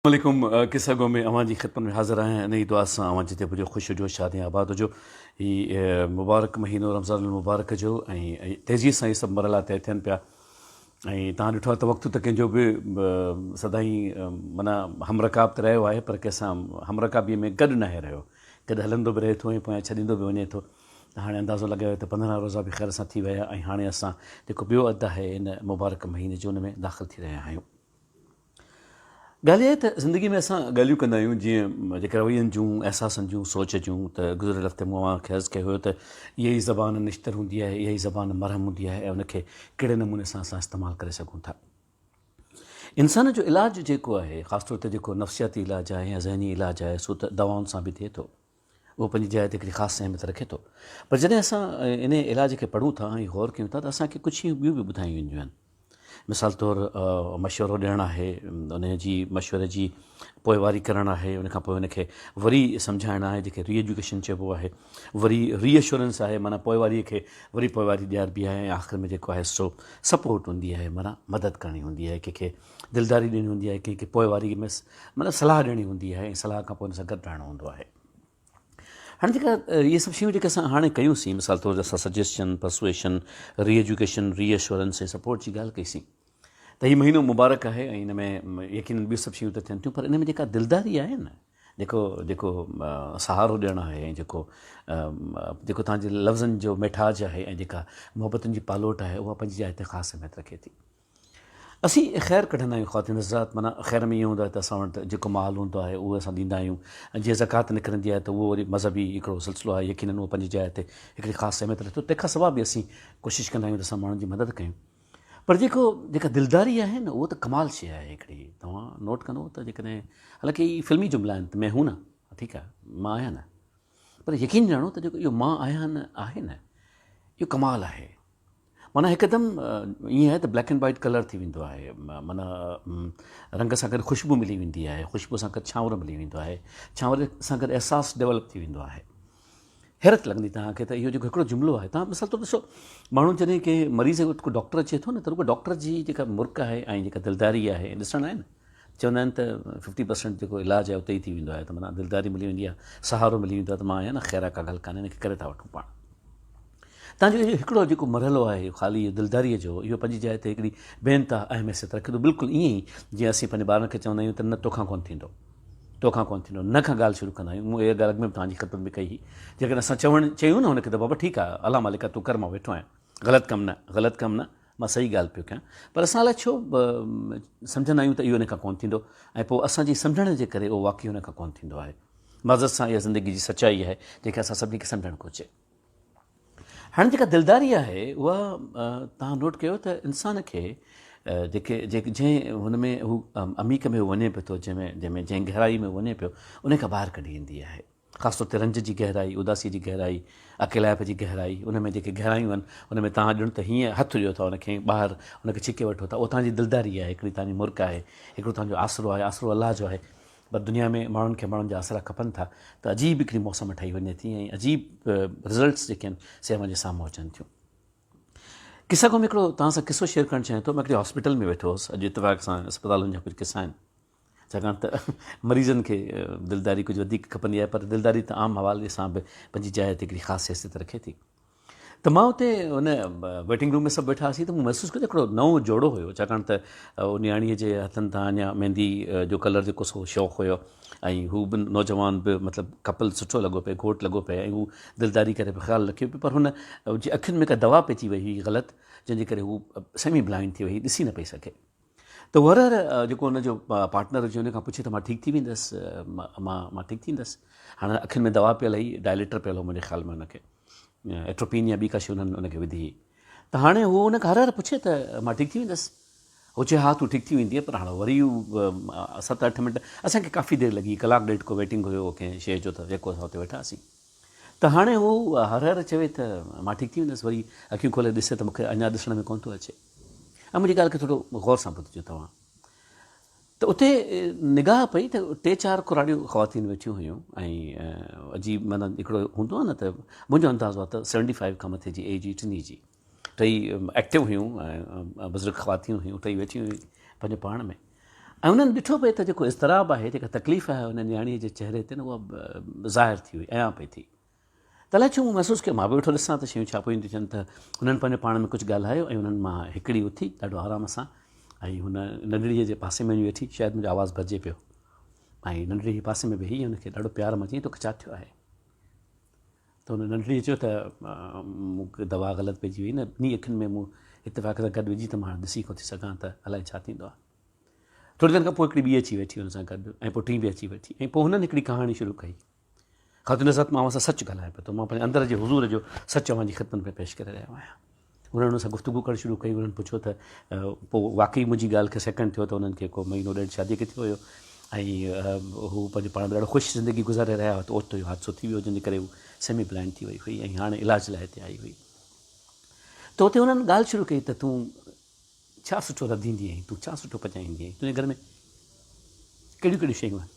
वालेकुम किस्सा गो में अवां जी ख़िदमत में हाज़िर आहियां नई दुआ सां अवां जिते पुॼो ख़ुशि हुजो शादी आबाद हुजो ही मुबारक महीनो रमज़ान मुबारक जो ऐं तेज़ीअ सां इहे सभु मरला तय थियनि पिया ऐं तव्हां ॾिठो आहे त वक़्तु त कंहिंजो बि सदाईं माना हमरकाब त रहियो आहे पर कंहिंसां हमरकाबीअ में गॾु नाहे रहियो गॾु हलंदो बि रहे थो ऐं पोयां छॾींदो बि वञे थो त हाणे अंदाज़ो लॻायो त 15 रोज़ा बि ख़ैर सां थी विया ऐं हाणे असां जेको ॿियो अधु आहे इन मुबारक महीने जो उन में दाख़िल थी रहिया आहियूं। ॻाल्हि इहा त ज़िंदगी में असां ॻाल्हियूं कंदा आहियूं जीअं जेके रवैयनि जूं अहसासनि जूं सोच जूं त गुज़िरियल हफ़्ते मूं अव्हांखे अर्ज़ु कयो हुयो त इहा ई ज़बान निश्तर हूंदी आहे इहा ई ज़बान मरहम हूंदी आहे ऐं उनखे कहिड़े नमूने सां असां इस्तेमालु करे सघूं था। इंसान जो इलाजु जेको आहे ख़ासि तौर ते जेको नफ़्सियाती इलाजु आहे या ज़हनी इलाजु आहे सो त दवाउनि सां बि थिए थो उहो पंहिंजी जाइ ते हिकिड़ी ख़ासि अहमियत रखे थो पर जॾहिं असां इन इलाज खे पढ़ूं था ऐं गौर कयूं था त असांखे कुझु शयूं ॿियूं बि ॿुधायूं वेंदियूं आहिनि। मिसाल तौरु मशवरो ॾियणु आहे उन जी मशवरे जी पोइवारी करणु आहे उनखां पोइ उनखे वरी सम्झाइणु आहे जेके रीएजुकेशन चइबो आहे वरी रीएश्योरेंस आहे माना पोइवारीअ खे वरी पोइवारी ॾियारबी आहे ऐं आख़िर में जेको आहे सो सपोर्ट हूंदी आहे माना मदद करणी हूंदी आहे कंहिंखे दिलदारी ॾियणी हूंदी आहे कंहिंखे पोइवारी में माना सलाह ॾियणी हूंदी आहे ऐं सलाह खां पोइ हुन सां गॾु रहणो हूंदो आहे। हाणे जेका इहे सभु शयूं जेके असां हाणे कयूंसीं मिसाल तौरु असां सजेशन पर्सुएशन रीएजुकेशन रीएश्योरेंस ऐं सपोर्ट जी ॻाल्हि कईसीं त हीउ महीनो मुबारक आहे ऐं हिन में यकीन ॿियूं सभु शयूं त थियनि थियूं पर इन में जेका दिलदारी आहे न जेको जेको सहारो ॾियणु आहे ऐं जेको जेको तव्हांजे लफ़्ज़नि जो मिठाज आहे ऐं जेका मुहबतुनि जी पालोट आहे उहा पंहिंजी जाइ ते ख़ासि अहमियत रखे थी। असीं ख़ैरु कढंदा आहियूं ख़्वातीन हज़रात माना ख़ैर में इहो हूंदो आहे त असां वटि जेको माल हूंदो आहे उहो असां ॾींदा आहियूं ऐं जीअं ज़कात निकिरंदी आहे त उहो वरी मज़हबी हिकिड़ो सिलसिलो आहे यकीननि उहो पंहिंजी जाइ ते हिकिड़ी ख़ासि अहमियत रखे थो तंहिंखां सवाइ बि असीं कोशिशि कंदा आहियूं त असां माण्हुनि जी मदद कयूं पर जेका दिलदारी आहे न उहो त कमाल शइ आहे हिकिड़ी तव्हां नोट कंदो त जेकॾहिं हालांकि हीअ फिल्मी जुमिला आहिनि त मैं हूं न ठीकु आहे मां आहियां न पर यकीन ॼाणो त जेको इहो मां आहियां न आहे न इहो कमाल आहे माना हिकदमि ईअं आहे त ब्लैक एंड वाइट कलर थी वेंदो आहे माना रंग सां गॾु ख़ुशबू मिली वेंदी आहे ख़ुशबू सां गॾु छांवर मिली वेंदो आहे छांवर सां गॾु अहसासु डेवलप थी वेंदो आहे। हैरत लॻंदी तव्हांखे त इहो जेको हिकिड़ो जुमिलो आहे तव्हां मिसाल तौरु ॾिसो माण्हू जॾहिं के मरीज़ को डॉक्टर अचे थो न त रुगो डॉक्टर जी जेका मुर्क आहे ऐं जेका दिलदारी आहे ॾिसणु आहे न चवंदा आहिनि त 50% जेको इलाजु आहे उते ई थी वेंदो आहे त माना दिलदारी मिली वेंदी आहे सहारो मिली वेंदो आहे त मां आहियां न ख़ैर का ॻाल्हि कान्हे हिनखे करे था वठूं पाण। तव्हांजो हिकिड़ो जेको मरहलो आहे ख़ाली दिलदारीअ जो इहो पंहिंजी जाइ ते हिकिड़ी बेनता अहमियत रखे थो बिल्कुलु ईअं ई जीअं असीं पंहिंजे ॿारनि खे चवंदा आहियूं त न तोखां कोन्ह थींदो न खां ॻाल्हि शुरू कंदा आहियूं मूं इहा ॻाल्हि अॻु में तव्हांजी ख़िदमत में कई हुई जेकॾहिं असां चयूं न हुनखे त बाबा ठीकु आहे अला मालिका तूं कर मां वेठो आहियां ग़लति कमु न मां सही ॻाल्हि पियो कयां पर असां लाइ छो सम्झंदा आहियूं त इहो हुन खां कोन्ह थींदो ऐं पोइ असांजी सम्झण जे करे उहो वाक़ई हुन खां कोन्ह थींदो आहे। मज़द सां इहा ज़िंदगी जी सचाई आहे जेके असां सभिनी खे सम्झणु घुरिजे। हाणे जेका दिलदारी आहे उहा तव्हां नोट कयो त इंसान खे जंहिं हुन में हू अमीक में वञे पियो थो जंहिं गहराई में वञे पियो उन खां ॿाहिरि कढी ईंदी आहे ख़ासि तौर ते रंज जी गहराई उदासी जी गहराई अकेलाइप जी गहराई उन में जेके गहरायूं आहिनि उन में तव्हां ॼण त हीअं हथु ॾियो था उनखे ॿाहिरि उनखे छिके वठो था उहो तव्हांजी दिलदारी आहे हिकिड़ी तव्हांजी मुर्क आहे हिकिड़ो तव्हांजो आसिरो आहे आसिरो अलाह जो आहे पर दुनिया में माण्हुनि खे माण्हुनि जा आसरा खपनि था त अजीब हिकिड़ी मौसम ठही वञे थी ऐं अजीब रिज़ल्ट्स जेके आहिनि से मुंहिंजे साम्हूं अचनि थियूं। किसा को हिकिड़ो तव्हां सां किसो शेयर करणु चाहियां थो मां हिकिड़ी हॉस्पिटल में वेठो हुउसि अॼु इतफ़ाक़ सां अस्पतालुनि जा कुझु किसा आहिनि छाकाणि त मरीज़नि खे दिलदारी कुझु वधीक खपंदी आहे पर दिलदारी त आम हवाले सां बि पंहिंजी जाइ ते हिकिड़ी ख़ासि हैसियत रखे थी। त मां उते हुन वेटिंग रूम में सभु वेठा हुआसीं त मूं महसूसु कयो त हिकिड़ो नओं जोड़ो हुयो छाकाणि त नियाणीअ जे हथनि तां अञा मेहंदी जो कलर जेको सो शौक़ु हुयो ऐं हू बि नौजवान बि मतिलबु कपल सुठो लॻो पियो घोट लॻो पियो ऐं हू दिलदारी करे ख़्यालु रखियो पियो पर हुन जी अखियुनि में का दवा पइजी वई हुई ग़लति जंहिंजे करे हू सेमी ब्लाइंड थी वई ॾिसी न पई सघे त वर जेको हुनजो पार्टनर हुजे हुन खां पुछे त मां ठीकु थी वेंदसि मां ठीकु थींदसि हाणे अखियुनि में दवा पियल हुई डायलेटर पियल हो मुंहिंजे ख़्याल में हुनखे एट्रोपिन या ॿी का शइ हुननि हुनखे विधी हुई त हाणे हू हुनखे हर पुछे त मां ठीकु थी वेंदसि हू चए हा तूं ठीकु थी वेंदीअ पर हाणे वरी 7-8 मिंट असांखे काफ़ी देरि लॻी कलाकु ॾेढ को वेटिंग हुयो कंहिं शइ जो त जेको असां हुते वेठा हुआसीं त हाणे हू हर चवे त मां ठीकु थी वेंदसि वरी अखियूं खोले ॾिसे त मूंखे अञा ॾिसण में कोन थो अचे ऐं मुंहिंजी ॻाल्हि खे थोरो गौर सां ॿुधिजो तव्हां त उते निगाह पई त 3-4 कुराड़ियूं ख़वातीन वेठियूं हुयूं ऐं अजीब माना हिकिड़ो हूंदो आहे न त मुंहिंजो अंदाज़ो आहे त 75 खां मथे जी एज जी टिनी जी टई एक्टिव हुयूं ऐं बुज़ुर्ग ख़वातीन हुयूं टई वेठियूं हुयूं पंहिंजे पाण में ऐं उन्हनि ॾिठो पए त जेको इज़तराब आहे, जेका तकलीफ़ आहे उन नियाणीअ जे चहिरे ते न, उहा ज़ाहिर थी वई, अयां पई थी। त अलाए छो मूं महसूसु कयो, मां बि वेठो ॾिसां त शयूं छा पियूं थियूं थियनि। त हुननि पंहिंजे पाण में कुझु ॻाल्हायो ऐं उन्हनि मां हिकिड़ी उथी ॾाढो आराम सां, ऐं हुन नंढड़ीअ जे पासे में वेठी, शायदि मुंहिंजो आवाज़ु भरिजे पियो, ऐं नंढड़ी जे पासे में वेही हुनखे ॾाढो प्यार मां चई, तोखे छा थियो आहे? त हुन नंढड़ीअ चयो त मूंखे दवा ग़लति पइजी वई न, ॿिनी अखियुनि में मूं इतफ़ाक़ सां गॾु विझी त मां ॾिसी कोन थी सघां त अलाए छा थींदो आहे। थोरी देरि खां पोइ हिकिड़ी ॿी अची वेठी हुन सां गॾु, ऐं पोइ टीं बि अची वेठी, ऐं पोइ हुननि हिकिड़ी कहाणी शुरू कई। ख़ातिन हज़रत मां सां सच ॻाल्हाए पियो, त मां पंहिंजे अंदर जे हुज़ूर जो सच अव्हांजी ख़िदमत में पेश करे रहियो आहियां। उन्हनि हुन सां गुफ़्तगू करणु शुरू कई। उन्हनि पुछियो त पोइ वाक़ई मुंहिंजी ॻाल्हि खे सेकेंड थियो त उन्हनि खे को महीनो ॾेढ शादी खे थियो हुयो, ऐं हू पंहिंजे पाण में ॾाढो ख़ुशि ज़िंदगी गुज़ारे रहिया हुआ। त ओचितो इहो हादसो थी वियो, जंहिंजे करे हू सेमी ब्लाइंड थी वई हुई, ऐं हाणे इलाज लाइ हिते आई हुई। त हुते हुननि ॻाल्हि शुरू कई त तूं छा सुठो रधींदी आहीं, तूं छा सुठो पचाईंदी आहीं, तुंहिंजे घर में कहिड़ियूं कहिड़ियूं शयूं आहिनि?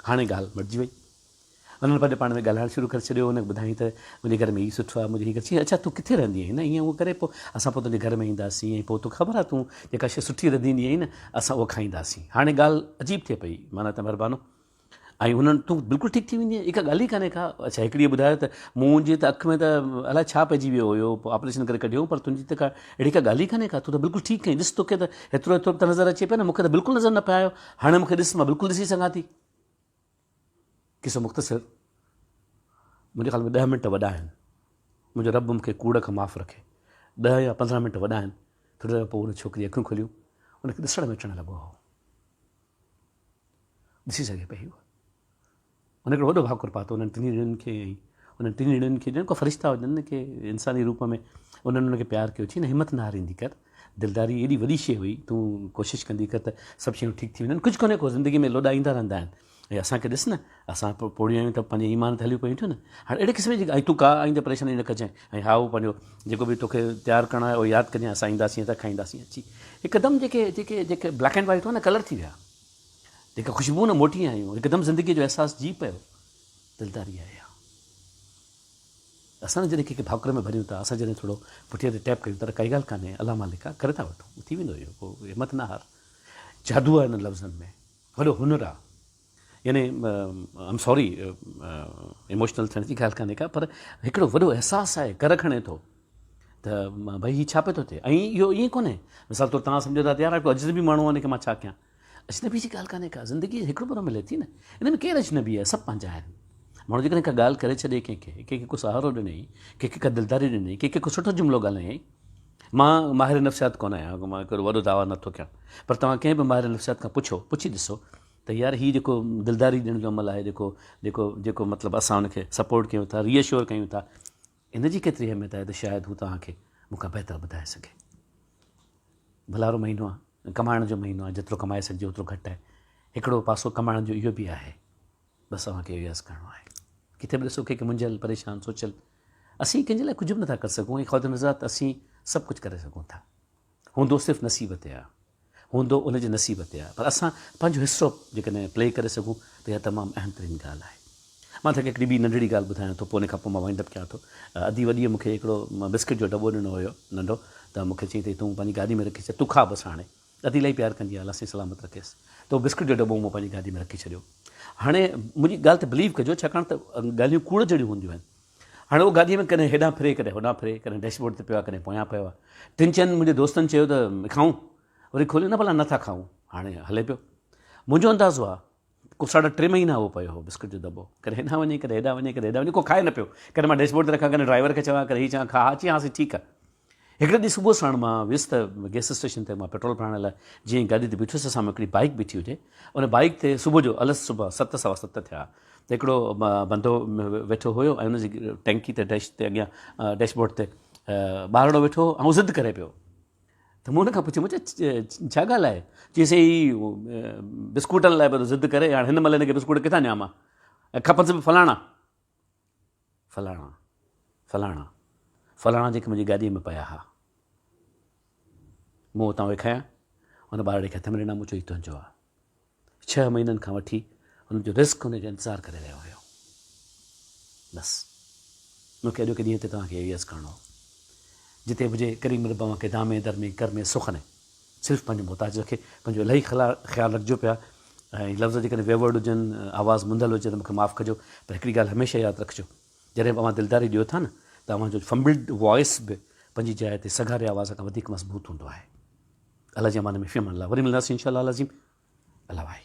हाणे ॻाल्हि मटिजी वई। हुननि पंहिंजे पाण में ॻाल्हाइणु शुरू करे छॾियो। हुन ॿुधाईं त मुंहिंजे घर में हीउ सुठो आहे, मुंहिंजे हीअ चई, अच्छा तूं किथे रहंदी आहीं? न ईअं उहो करे पोइ असां पोइ तुंहिंजे घर में ईंदासीं, ऐं पोइ तोखे ख़बर आहे तूं जेका शइ सुठी रधींदी आहीं न, असां उहा खाईंदासीं। हाणे ॻाल्हि अजीब थिए पई, माना त महिरबानो। ऐं हुननि, तूं बिल्कुलु ठीकु थी वेंदी आहे, हिकु ॻाल्हि ई कान्हे का। अच्छा हिकिड़ी ॿुधायो त मुंहिंजी त अखि में त अलाए छा पइजी वियो हुयो, पोइ ऑपरेशन करे कढियो, पर तुंहिंजी त का अहिड़ी का ॻाल्हि ई कान्हे का, तूं त बिल्कुलु ठीकु आहीं। ॾिस तोखे त हेतिरो हेतिरो त नज़र अचे पियो न, मूंखे त बिल्कुलु नज़र न पियो आयो। हाणे मूंखे ॾिस, मां बिल्कुलु ॾिसी सघां थी। किसो मुख़्तसिर, मुंहिंजे ख़्याल में 10 मिंट वॾा आहिनि। मुंहिंजो रब मूंखे कूड़ खां माफ़ु रखे, 10 या 15 मिंट वॾा आहिनि। थोरी देरि पोइ उन छोकिरी अखियूं खोलियूं, उनखे ॾिसण में अचणु लॻो हो, ॾिसी सघे पई उहा। हुन हिकिड़ो वॾो भाकुर पातो उन्हनि टिनी ॼणनि खे, ऐं उन्हनि टिनी ॼणनि खे ॼण को फ़रिश्ता हुजनि की इंसानी रूप में उन्हनि उनखे प्यारु कयो। चई न, हिमत न हारींदी कर, दिलदारी एॾी वॾी शइ हुई, तूं कोशिशि कंदी कर त सभु शयूं ठीकु थी वेंदियूं। कुझु कोन्हे को, ज़िंदगी में लोॾा ईंदा रहंदा आहिनि, ऐं असांखे ॾिस न, असां पोड़ियूं आहियूं त पंहिंजे ईमान ते हलियूं पयूं थियूं न। हाणे अहिड़े क़िस्म जी, ऐं तूं का आईंदे परेशानी न कजांइ, ऐं हा उहो पंहिंजो जेको बि तोखे तयारु करणो आहे उहो यादि कजांइ, असां ईंदासीं त खाईंदासीं अची। हिकदमि जेके ब्लैक एंड वाइट हुआ न, कलर थी विया। जेका ख़ुशबू न मोटी आयूं, हिकदमि ज़िंदगीअ जो अहसासु जी पियो। दिलदारी आहे इहा। असां जॾहिं कंहिंखे भाकुर में भरियूं था, असां जॾहिं थोरो पुठीअ ते टैप कयूं था, काई ॻाल्हि कान्हे, अलाह मालिक आहे, करे था वठूं, थी वेंदो इहो, पोइ हिमत न हार। जादू आहे हिन लफ़्ज़नि में, वॾो हुनुर आहे। यानी आई एम सॉरी, इमोशनल थियण जी ॻाल्हि कान्हे का, पर हिकिड़ो वॾो अहसासु आहे, कर खणे थो त भई हीउ छा पियो थो थिए। ऐं इहो ईअं कोन्हे, मिसाल तौरु तव्हां सम्झो था त यार कोई अजनबी माण्हू आहे की मां छा कयां। अजनबी जी ॻाल्हि कान्हे का, ज़िंदगी हिकिड़ो भेरो मिले थी न, हिन में केरु अजनबी आहे, सभु पंहिंजा आहिनि। माण्हू जेकॾहिं का ॻाल्हि करे छॾे कंहिंखे को सहारो ॾिनई, कंहिंखे का दिलदारी ॾिनई, कंहिंखे को सुठो जुमिलो ॻाल्हायईं। मां माहिर नफ़्सियात कोन आहियां, मां हिकिड़ो वॾो दावा नथो कयां, पर तव्हां कंहिं बि माहिर नफ़्सियात खां पुछी ॾिसो त यार हीउ जेको दिलदारी ॾियण जो अमल आहे, जेको मतिलबु असां हुनखे सपोर्ट कयूं था, रीअश्योर कयूं था, इन जी केतिरी अहमियत आहे त शायदि हू तव्हांखे मूंखां बहितर ॿुधाए सघे। भलारो महीनो आहे, कमाइण जो महीनो आहे, जेतिरो कमाए सघिजे ओतिरो घटि आहे। हिकिड़ो पासो कमाइण जो इहो बि आहे, बसि अव्हांखे इहो अर्ज़ु करिणो आहे। किथे बि ॾिसो कंहिंखे मुंझियल परेशान सोचियल, असीं कंहिंजे लाइ कुझु बि नथा करे सघूं, ऐं ख़ुदा नज़ात असीं सभु कुझु करे सघूं था। हूंदो सिर्फ़ु नसीब ते आहे, हूंदो उनजे नसीब ते आहे, पर असां पंहिंजो हिसो जेकॾहिं प्ले करे सघूं त इहा तमामु अहम तरीन ॻाल्हि आहे। मां तव्हांखे हिकिड़ी ॿी नंढड़ी ॻाल्हि ॿुधायां थो, पोइ उन खां पोइ मां वाइंड अप कयां थो। अधी वॾीअ मूंखे हिकिड़ो बिस्किट जो दॿो ॾिनो हुयो नंढो, त मूंखे चई त तूं पंहिंजी गाॾी में रखी छॾ, तूं खा बसि। हाणे अधी इलाही प्यारु कंदी आहे, अलाह साईं सलामत रखेसि। त उहो बिस्किट जो दॿो मूं पंहिंजी गाॾी में रखी छॾियो। हाणे मुंहिंजी ॻाल्हि ते बिलीव कजो, छाकाणि त ॻाल्हियूं कूड़ जहिड़ियूं हूंदियूं आहिनि। हाणे उहो गाॾीअ में कॾहिं हेॾां फिरे, कॾहिं होॾां फिरे, कॾहिं डैशबोर्ड ते पियो आहे, कॾहिं पोयां पियो आहे। 3-4 मुंहिंजे दोस्तनि चयो त खाऊं, वरी खोलियो न, भला नथा खाऊं। हाणे हले पियो। मुंहिंजो अंदाज़ो आहे को 3.5 महीना उहो पियो हो बिस्किट जो दॿो, कॾहिं हेॾां वञे, कॾहिं हेॾां वञे, कॾहिं हेॾां वञे, को खाए न पियो। कॾहिं मां डैशबोर्ड ते रखां, कॾहिं ड्राइवर खे चवां, कॾहिं हीअ चवां खा, अची हां ठीकु आहे। हिकिड़े ॾींहुं सुबुह साण मां वियुसि त गैस स्टेशन ते मां पेट्रोल भराइण लाइ जीअं गाॾी ते बीठुसि, असां में हिकिड़ी बाइक बीठी हुजे। उन बाइक ते सुबुह जो अलसि सुबुह 7 सवा 7 थिया, त हिकिड़ो बंदो वेठो हुयो, ऐं हुनजी टैंकी ते डैश ते अॻियां डैशबोर्ड ते ॿारड़ो वेठो हो, ऐं ज़िद करे पियो। त मूं हुनखां पुछियो, मुंहिंजो छा ॻाल्हि आहे? चईसि बिस्कुटनि लाइ पियो ज़िद करे, हाणे हिन महिल हिनखे बिस्कुट किथां ॾियां मां, ऐं खपनि बि फलाणा फलाणा फलाणा फलाणा जेके मुंहिंजी गाॾीअ में पिया हुआ। मूं हुतां वेखारियां, हुन ॿारड़े खे हथ में ॾिना, मूं चयो हीउ तुंहिंजो आहे। 6 महीननि खां वठी हुनजो रिस्क हुनजो इंतज़ारु करे रहियो हुयो। बसि मूंखे अॼोके ॾींहं ते तव्हांखे इहो अर्ज़ु करिणो हो, जिते हुजे करीम रब खे दामे दर में कर में सुख ने, सिर्फ़ु पंहिंजो मुहताज रखे, पंहिंजो इलाही ख़्यालु रखिजो पिया। ऐं लफ़्ज़ जेकॾहिं वेवर्ड हुजनि, आवाज़ु मुंदल हुजे त मूंखे माफ़ु कजो, पर हिकिड़ी ॻाल्हि हमेशह यादि रखिजो, जॾहिं बि तव्हां दिलदारी ॾियो था न, तव्हांजो फंबिल्ड वॉइस बि पंहिंजी जाइ ते सघारे आवाज़ खां वधीक मज़बूत हूंदो आहे। अलाह जे अमान में फ़ियम अल्लाह, वरी मिलंदासीं इंशाअल्लाह अज़ीम। अल्लाह वाहे।